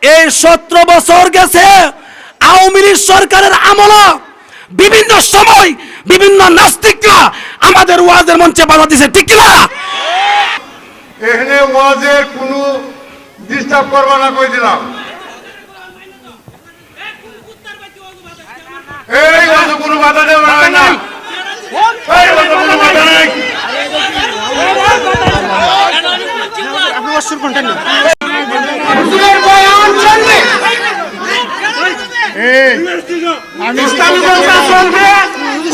এই 17 বছর গেছে আওয়ামী লীগ সরকারের আমলে বিভিন্ন সময় বিভিন্ন নাস্তিকরা আমাদের ওয়াজের মঞ্চে বাধা দিয়েছে, ঠিক কি না? এখানে ওয়াজের কোনো ডিস্টার্ব করবা না কই দিলাম। এই ওয়াজে কোনো বাধা দেওয়া হয় না, এই ওয়াজে কোনো বাধা নাই। আপনি ওয়াজ শুরু করুন। হুজুরের বয়ান চলবে, ইসলামী জলসা চলবে,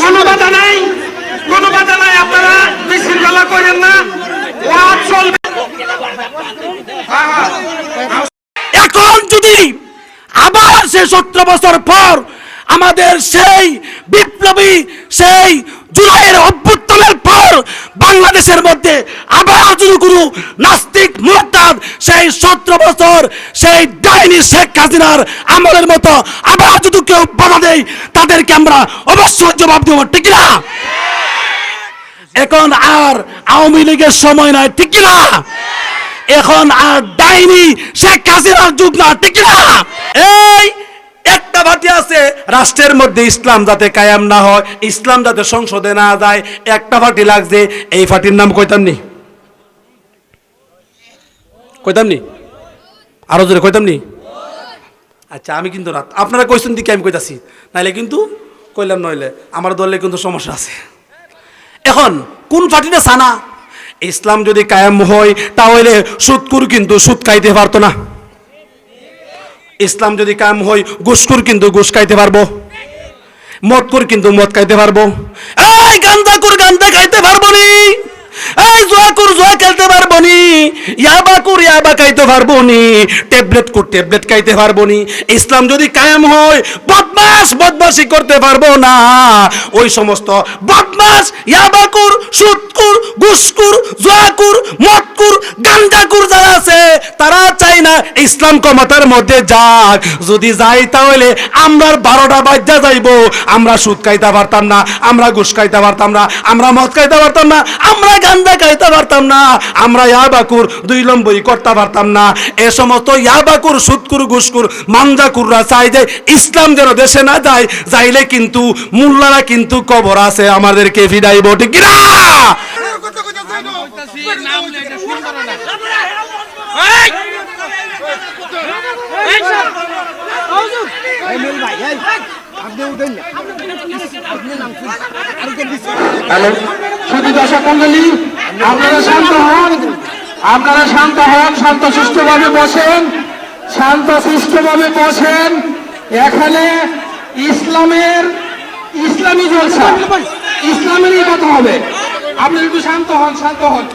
কোনো বাধা নাই, কোনো বাধা নাই। আপনারা বিশৃঙ্খলা করেন না, ওয়াজ চলবে। এখন যদি আবার সে 17 বছর পর আমাদের সেই বিপ্লবী সেই জুলাইয়ের অভ্যুত্থানের পর বাংলাদেশের মধ্যে আবার যদি কোনো নাস্তিক মুরতাদ সেই 17 বছর সেই ডাইনি শেখ হাসিনার আমলের মতো আবার যদি কেউ বাধা দেয়, তাদেরকে আমরা অবশ্যই জবাব দেব, ঠিক না? এখন আর আওয়ামী লীগের সময় নয়, ঠিক না? এখন আর ডাইনি শেখ হাসিনার যুগ না, ঠিক না? এই একটা পার্টি আছে রাষ্ট্রের মধ্যে ইসলাম যাতে কায়েম না হয়, ইসলাম যাতে সংসদে না যায়, একটা পার্টি লাগছে। এই পার্টির নাম কইতাম নি, কইতাম নি, আরো জোরে কইতাম নি। আচ্ছা আমি কিন্তু রাত আপনারা কইছেন দিকে আমি কইতাছি, নাইলে কিন্তু কইলাম, নইলে আমার দলে কিন্তু সমস্যা আছে। এখন কোন পার্টিটা সানা ইসলাম যদি কায়েম হয়, তাহলে সুদকুর কিন্তু সুদ খাইতে পারতো না। ইসলাম যদি কায়েম হয়, ঘুষখোর কিন্তু ঘুষ খাইতে পারবো, মদখোর কিন্তু মদ খাইতে পারবো, এই গাঁজাখোর গাঁজা খাইতে পারবো নি, এই জুয়াখোর জুয়া খেলতে পারবো নি, ইয়াবাখোর ইয়াবা খাইতে পারবো নি, ট্যাবলেটখোর ট্যাবলেট খাইতে পারবো নি। ইসলাম যদি কায়েম হয়, বদমাস বদমাশি করতে পারবো না। ওই সমস্ত বদমাস ইয়াবাখোর সুদখোর ঘুষখোর জুয়াখোর মদখোর গাঁজাখোর যারা আছে, তারা চাই না ইসলাম ক্ষমতার মধ্যে যাক। যদি যাই তাহলে আমরা 12টা বাজ্যা যাইব, আমরা সুদ খাইতে পারতাম না, আমরা ঘুষ খাইতে পারতাম না, আমরা মদ খাইতে পারতাম না, আমরা গাঁজা খাইতে পারতাম না, আমরা ইয়াবাখোর 2 নম্বরই করতে পারতাম না। এ সমস্ত ইয়াবাখোর সুদখোর ঘুষখোর মানজাখোররা চাই যে ইসলাম যেন দেশে না যায়, যাইলে কিন্তু মোল্লারা কিন্তু কবর আছে আমাদেরকে ফিরাইব, ঠিক কি না? শুধু দর্শক মন্ডলী, আপনারা শান্ত হন, আপনারা শান্ত হন, শান্ত সুষ্ঠুভাবে বসেন, শান্ত সুষ্ঠুভাবে বসেন। এখানে ইসলামী জলসা, ইসলামেরই কথা হবে। আপনি একটু শান্ত হন, শান্ত হন।